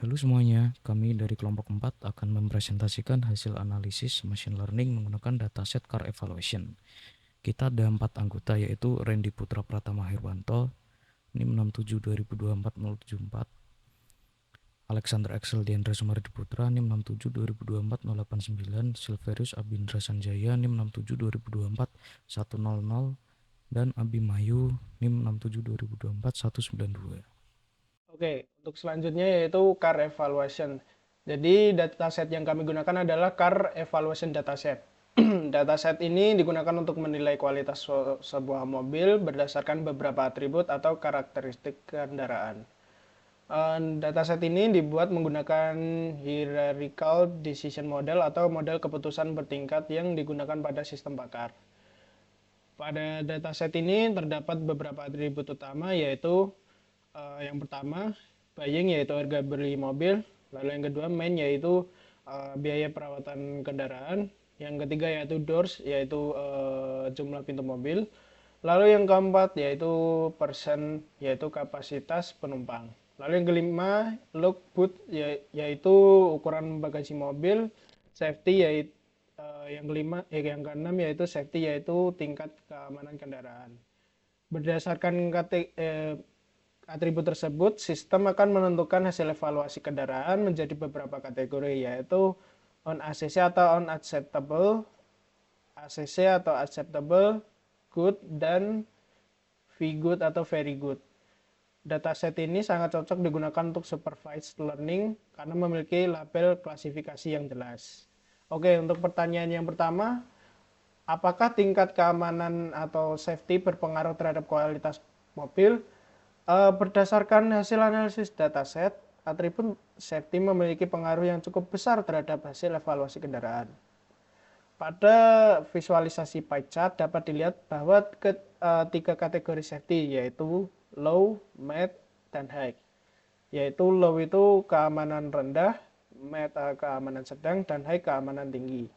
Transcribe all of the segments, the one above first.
Halo semuanya, kami dari kelompok 4 akan mempresentasikan hasil analisis machine learning menggunakan dataset car evaluation. Kita ada 4 anggota yaitu Randy Putra Pratama Herwanto, NIM 672024-074, Alexander Axel Diandra Sumardi Putra, NIM 672024-089, Silverius Abindra Sanjaya, NIM 672024-100, dan Abimayu, NIM 672024-192. Oke, untuk selanjutnya yaitu car evaluation. Jadi dataset yang kami gunakan adalah car evaluation dataset. Dataset ini digunakan untuk menilai kualitas sebuah mobil berdasarkan beberapa atribut atau karakteristik kendaraan. Dataset ini dibuat menggunakan hierarchical decision model atau model keputusan bertingkat yang digunakan pada sistem pakar. Pada dataset ini terdapat beberapa atribut utama yaitu yang pertama buying yaitu harga beli mobil, lalu yang kedua main yaitu biaya perawatan kendaraan, yang ketiga yaitu doors yaitu jumlah pintu mobil, lalu yang keempat yaitu persen yaitu kapasitas penumpang, lalu yang kelima look boot yaitu ukuran bagasi mobil, safety yaitu yang keenam yaitu safety yaitu tingkat keamanan kendaraan. Berdasarkan atribut tersebut, sistem akan menentukan hasil evaluasi kendaraan menjadi beberapa kategori, yaitu on ACC atau on acceptable, ACC atau acceptable, good, dan V-good atau very good. Dataset ini sangat cocok digunakan untuk supervised learning karena memiliki label klasifikasi yang jelas. Oke, untuk pertanyaan yang pertama, apakah tingkat keamanan atau safety berpengaruh terhadap kualitas mobil? Berdasarkan hasil analisis dataset, atribut safety memiliki pengaruh yang cukup besar terhadap hasil evaluasi kendaraan. Pada visualisasi pie chart dapat dilihat bahwa tiga kategori safety yaitu low, mid, dan high. Yaitu low itu keamanan rendah, mid keamanan sedang, dan high keamanan tinggi.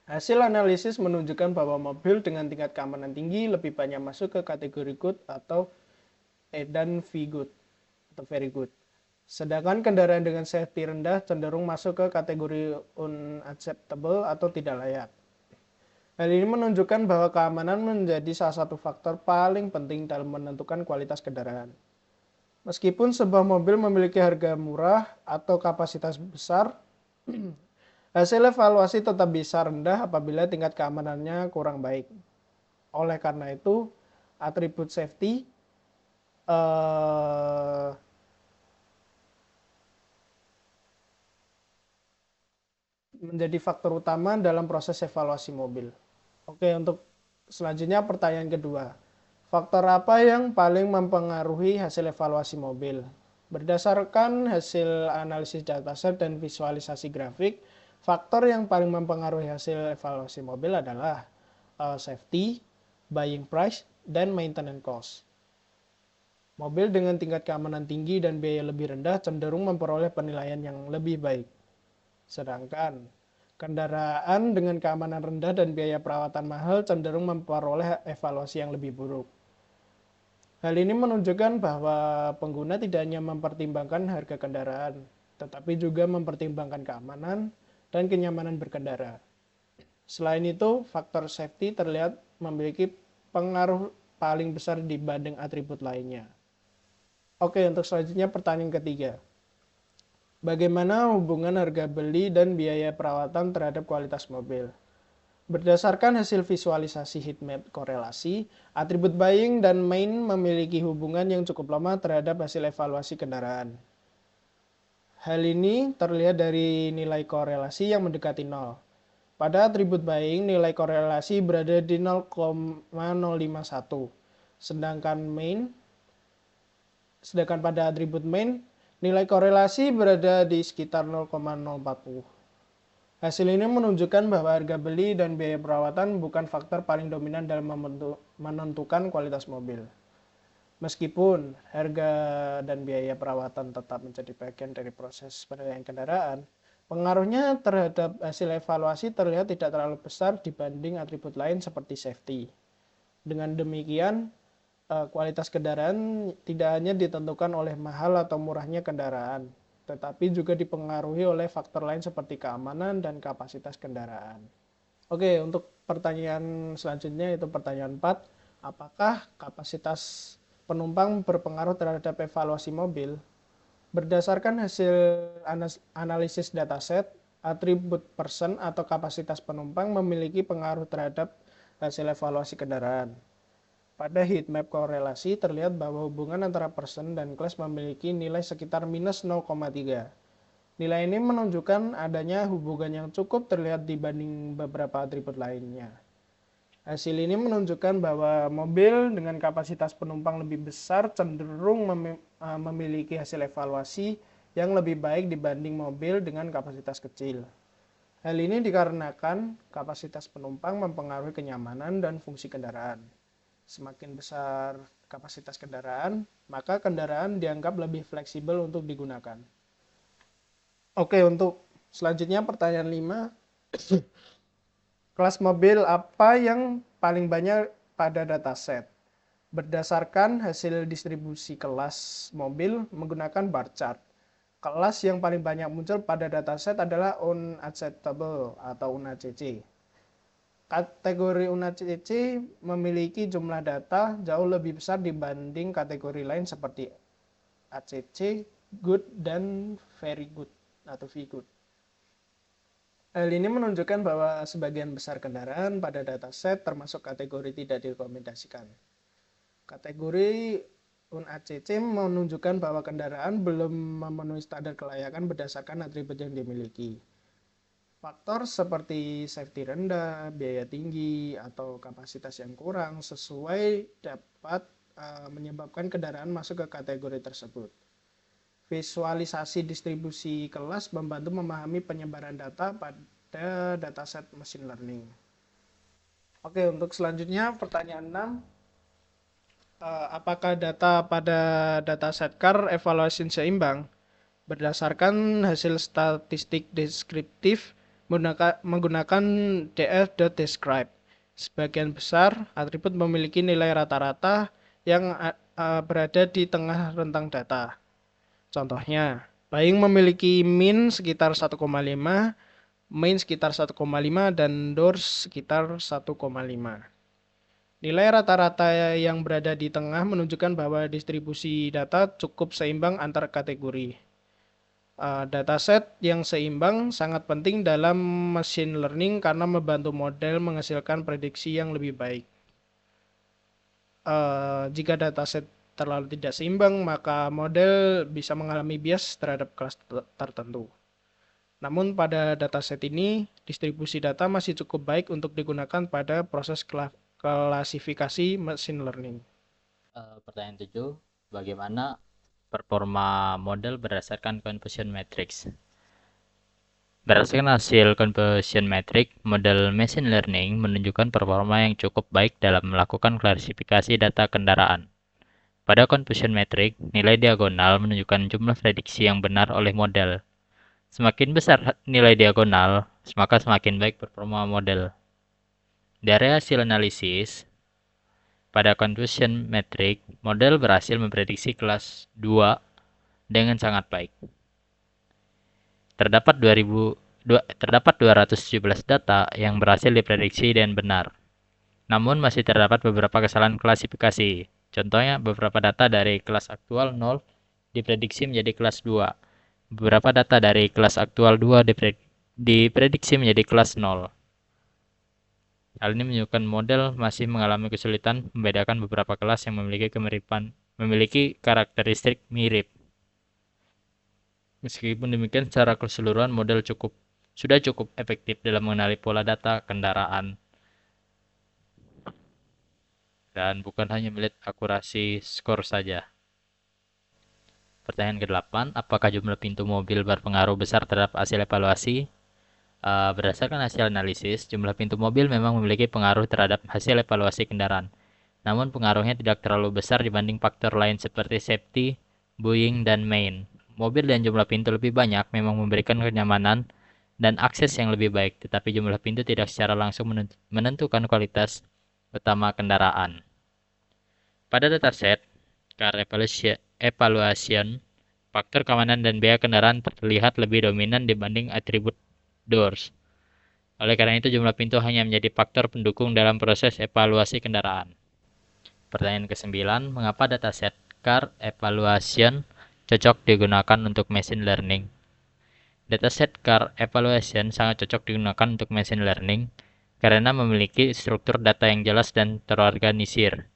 Hasil analisis menunjukkan bahwa mobil dengan tingkat keamanan tinggi lebih banyak masuk ke kategori good atau dan V-good atau very good. Sedangkan kendaraan dengan safety rendah cenderung masuk ke kategori unacceptable atau tidak layak. Hal ini menunjukkan bahwa keamanan menjadi salah satu faktor paling penting dalam menentukan kualitas kendaraan. Meskipun sebuah mobil memiliki harga murah atau kapasitas besar, hasil evaluasi tetap bisa rendah apabila tingkat keamanannya kurang baik. Oleh karena itu, atribut safety menjadi faktor utama dalam proses evaluasi mobil. Oke, untuk selanjutnya pertanyaan kedua. Faktor apa yang paling mempengaruhi hasil evaluasi mobil? Berdasarkan hasil analisis dataset dan visualisasi grafik, faktor yang paling mempengaruhi hasil evaluasi mobil adalah safety, buying price, dan maintenance cost. Mobil dengan tingkat keamanan tinggi dan biaya lebih rendah cenderung memperoleh penilaian yang lebih baik. Sedangkan kendaraan dengan keamanan rendah dan biaya perawatan mahal cenderung memperoleh evaluasi yang lebih buruk. Hal ini menunjukkan bahwa pengguna tidak hanya mempertimbangkan harga kendaraan, tetapi juga mempertimbangkan keamanan dan kenyamanan berkendara. Selain itu, faktor safety terlihat memiliki pengaruh paling besar dibanding atribut lainnya. Oke, untuk selanjutnya pertanyaan ketiga. Bagaimana hubungan harga beli dan biaya perawatan terhadap kualitas mobil? Berdasarkan hasil visualisasi heatmap korelasi, atribut buying dan main memiliki hubungan yang cukup lama terhadap hasil evaluasi kendaraan. Hal ini terlihat dari nilai korelasi yang mendekati 0. Pada atribut buying, nilai korelasi berada di 0,051. Sedangkan pada atribut main, nilai korelasi berada di sekitar 0,040. Hasil ini menunjukkan bahwa harga beli dan biaya perawatan bukan faktor paling dominan dalam menentukan kualitas mobil. Meskipun harga dan biaya perawatan tetap menjadi bagian dari proses penilaian kendaraan, pengaruhnya terhadap hasil evaluasi terlihat tidak terlalu besar dibanding atribut lain seperti safety. Dengan demikian, kualitas kendaraan tidak hanya ditentukan oleh mahal atau murahnya kendaraan, tetapi juga dipengaruhi oleh faktor lain seperti keamanan dan kapasitas kendaraan. Oke, untuk pertanyaan selanjutnya yaitu pertanyaan 4. Apakah kapasitas penumpang berpengaruh terhadap evaluasi mobil? Berdasarkan hasil analisis dataset, atribut person atau kapasitas penumpang memiliki pengaruh terhadap hasil evaluasi kendaraan. Pada heatmap korelasi terlihat bahwa hubungan antara person dan class memiliki nilai sekitar minus 0,3. Nilai ini menunjukkan adanya hubungan yang cukup terlihat dibanding beberapa atribut lainnya. Hasil ini menunjukkan bahwa mobil dengan kapasitas penumpang lebih besar cenderung memiliki hasil evaluasi yang lebih baik dibanding mobil dengan kapasitas kecil. Hal ini dikarenakan kapasitas penumpang mempengaruhi kenyamanan dan fungsi kendaraan. Semakin besar kapasitas kendaraan, maka kendaraan dianggap lebih fleksibel untuk digunakan. Oke, untuk selanjutnya pertanyaan 5. Kelas mobil apa yang paling banyak pada dataset? Berdasarkan hasil distribusi kelas mobil menggunakan bar chart. Kelas yang paling banyak muncul pada dataset adalah unacceptable atau UNACC. Kategori UNACC memiliki jumlah data jauh lebih besar dibanding kategori lain seperti ACC, good, dan very good atau V-good. Hal ini menunjukkan bahwa sebagian besar kendaraan pada dataset termasuk kategori tidak direkomendasikan. Kategori UNACC menunjukkan bahwa kendaraan belum memenuhi standar kelayakan berdasarkan atribut yang dimiliki. Faktor seperti safety rendah, biaya tinggi, atau kapasitas yang kurang sesuai dapat menyebabkan kendaraan masuk ke kategori tersebut. Visualisasi distribusi kelas membantu memahami penyebaran data pada dataset machine learning. Oke, untuk selanjutnya pertanyaan 6. Apakah data pada dataset car evaluation seimbang? Berdasarkan hasil statistik deskriptif menggunakan df.describe. Sebagian besar atribut memiliki nilai rata-rata yang berada di tengah rentang data. Contohnya, buying memiliki min sekitar 1,5, main sekitar 1,5, dan doors sekitar 1,5. Nilai rata-rata yang berada di tengah menunjukkan bahwa distribusi data cukup seimbang antar kategori. Dataset yang seimbang sangat penting dalam machine learning karena membantu model menghasilkan prediksi yang lebih baik. Jika dataset terlalu tidak seimbang, maka model bisa mengalami bias terhadap kelas tertentu. Namun pada dataset ini, distribusi data masih cukup baik untuk digunakan pada proses klasifikasi machine learning. Pertanyaan 7. Bagaimana performa model berdasarkan confusion matrix? Berdasarkan hasil confusion matrix, model machine learning menunjukkan performa yang cukup baik dalam melakukan klasifikasi data kendaraan. Pada confusion matrix, nilai diagonal menunjukkan jumlah prediksi yang benar oleh model. Semakin besar nilai diagonal, maka semakin baik performa model. Dari hasil analisis, pada confusion matrix, model berhasil memprediksi kelas 2 dengan sangat baik. Terdapat 217 data yang berhasil diprediksi dan benar. Namun masih terdapat beberapa kesalahan klasifikasi. Contohnya, beberapa data dari kelas aktual 0 diprediksi menjadi kelas 2. Beberapa data dari kelas aktual 2 diprediksi menjadi kelas 0. Hal ini menunjukkan model masih mengalami kesulitan membedakan beberapa kelas yang memiliki karakteristik mirip. Meskipun demikian, secara keseluruhan model sudah cukup efektif dalam mengenali pola data kendaraan dan bukan hanya melihat akurasi skor saja. Pertanyaan ke-8, apakah jumlah pintu mobil berpengaruh besar terhadap hasil evaluasi? Berdasarkan hasil analisis, jumlah pintu mobil memang memiliki pengaruh terhadap hasil evaluasi kendaraan. Namun pengaruhnya tidak terlalu besar dibanding faktor lain seperti safety, buoying, dan main. Mobil dan jumlah pintu lebih banyak memang memberikan kenyamanan dan akses yang lebih baik, tetapi jumlah pintu tidak secara langsung menentukan kualitas utama kendaraan. Pada dataset car evaluation faktor keamanan dan biaya kendaraan terlihat lebih dominan dibanding atribut doors. Oleh karena itu, jumlah pintu hanya menjadi faktor pendukung dalam proses evaluasi kendaraan. Pertanyaan ke-9, mengapa dataset car evaluation cocok digunakan untuk machine learning? Dataset car evaluation sangat cocok digunakan untuk machine learning karena memiliki struktur data yang jelas dan terorganisir.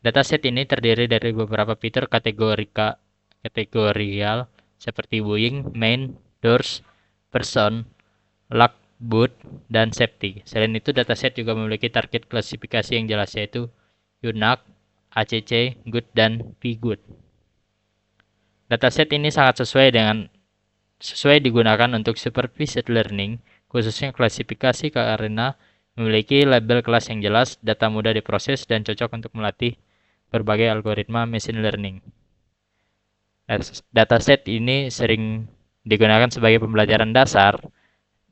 Dataset ini terdiri dari beberapa fitur kategorial seperti buoying, main, doors, person, lock, boot, dan safety. Selain itu, dataset juga memiliki target klasifikasi yang jelas yaitu UNAC, ACC, good, dan PGood. Dataset ini sangat sesuai digunakan untuk supervised learning, khususnya klasifikasi karena memiliki label kelas yang jelas, data mudah diproses, dan cocok untuk melatih berbagai algoritma machine learning. Dataset ini sering digunakan sebagai pembelajaran dasar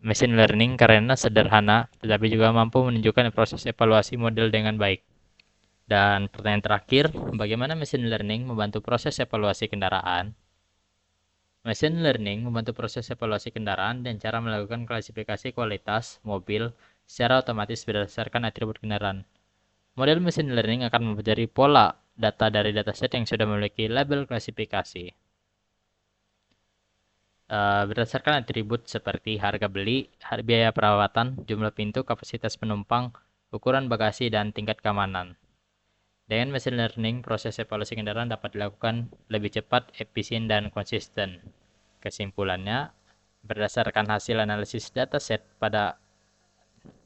machine learning karena sederhana, tetapi juga mampu menunjukkan proses evaluasi model dengan baik. Dan pertanyaan terakhir, bagaimana machine learning membantu proses evaluasi kendaraan? Machine learning membantu proses evaluasi kendaraan dan cara melakukan klasifikasi kualitas mobil secara otomatis berdasarkan atribut kendaraan. Model machine learning akan mempelajari pola data dari dataset yang sudah memiliki label klasifikasi. Berdasarkan atribut seperti harga beli, biaya perawatan, jumlah pintu, kapasitas penumpang, ukuran bagasi, dan tingkat keamanan. Dengan machine learning, proses evaluasi kendaraan dapat dilakukan lebih cepat, efisien, dan konsisten. Kesimpulannya, berdasarkan hasil analisis dataset pada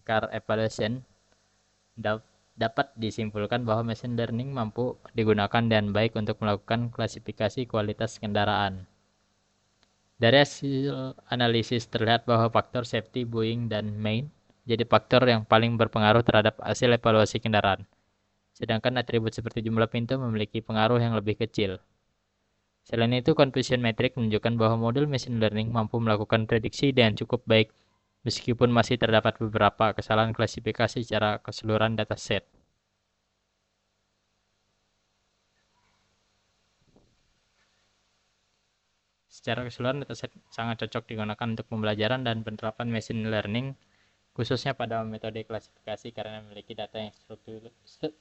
car evaluation, dapat disimpulkan bahwa machine learning mampu digunakan dan baik untuk melakukan klasifikasi kualitas kendaraan. Dari hasil analisis terlihat bahwa faktor safety, buoying, dan main jadi faktor yang paling berpengaruh terhadap hasil evaluasi kendaraan. Sedangkan atribut seperti jumlah pintu memiliki pengaruh yang lebih kecil. Selain itu, confusion metric menunjukkan bahwa model machine learning mampu melakukan prediksi dengan cukup baik meskipun masih terdapat beberapa kesalahan klasifikasi secara keseluruhan dataset. Secara keseluruhan, dataset sangat cocok digunakan untuk pembelajaran dan penerapan machine learning, khususnya pada metode klasifikasi karena memiliki data yang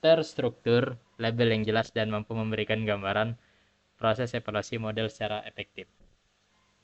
terstruktur, label yang jelas, dan mampu memberikan gambaran proses evaluasi model secara efektif.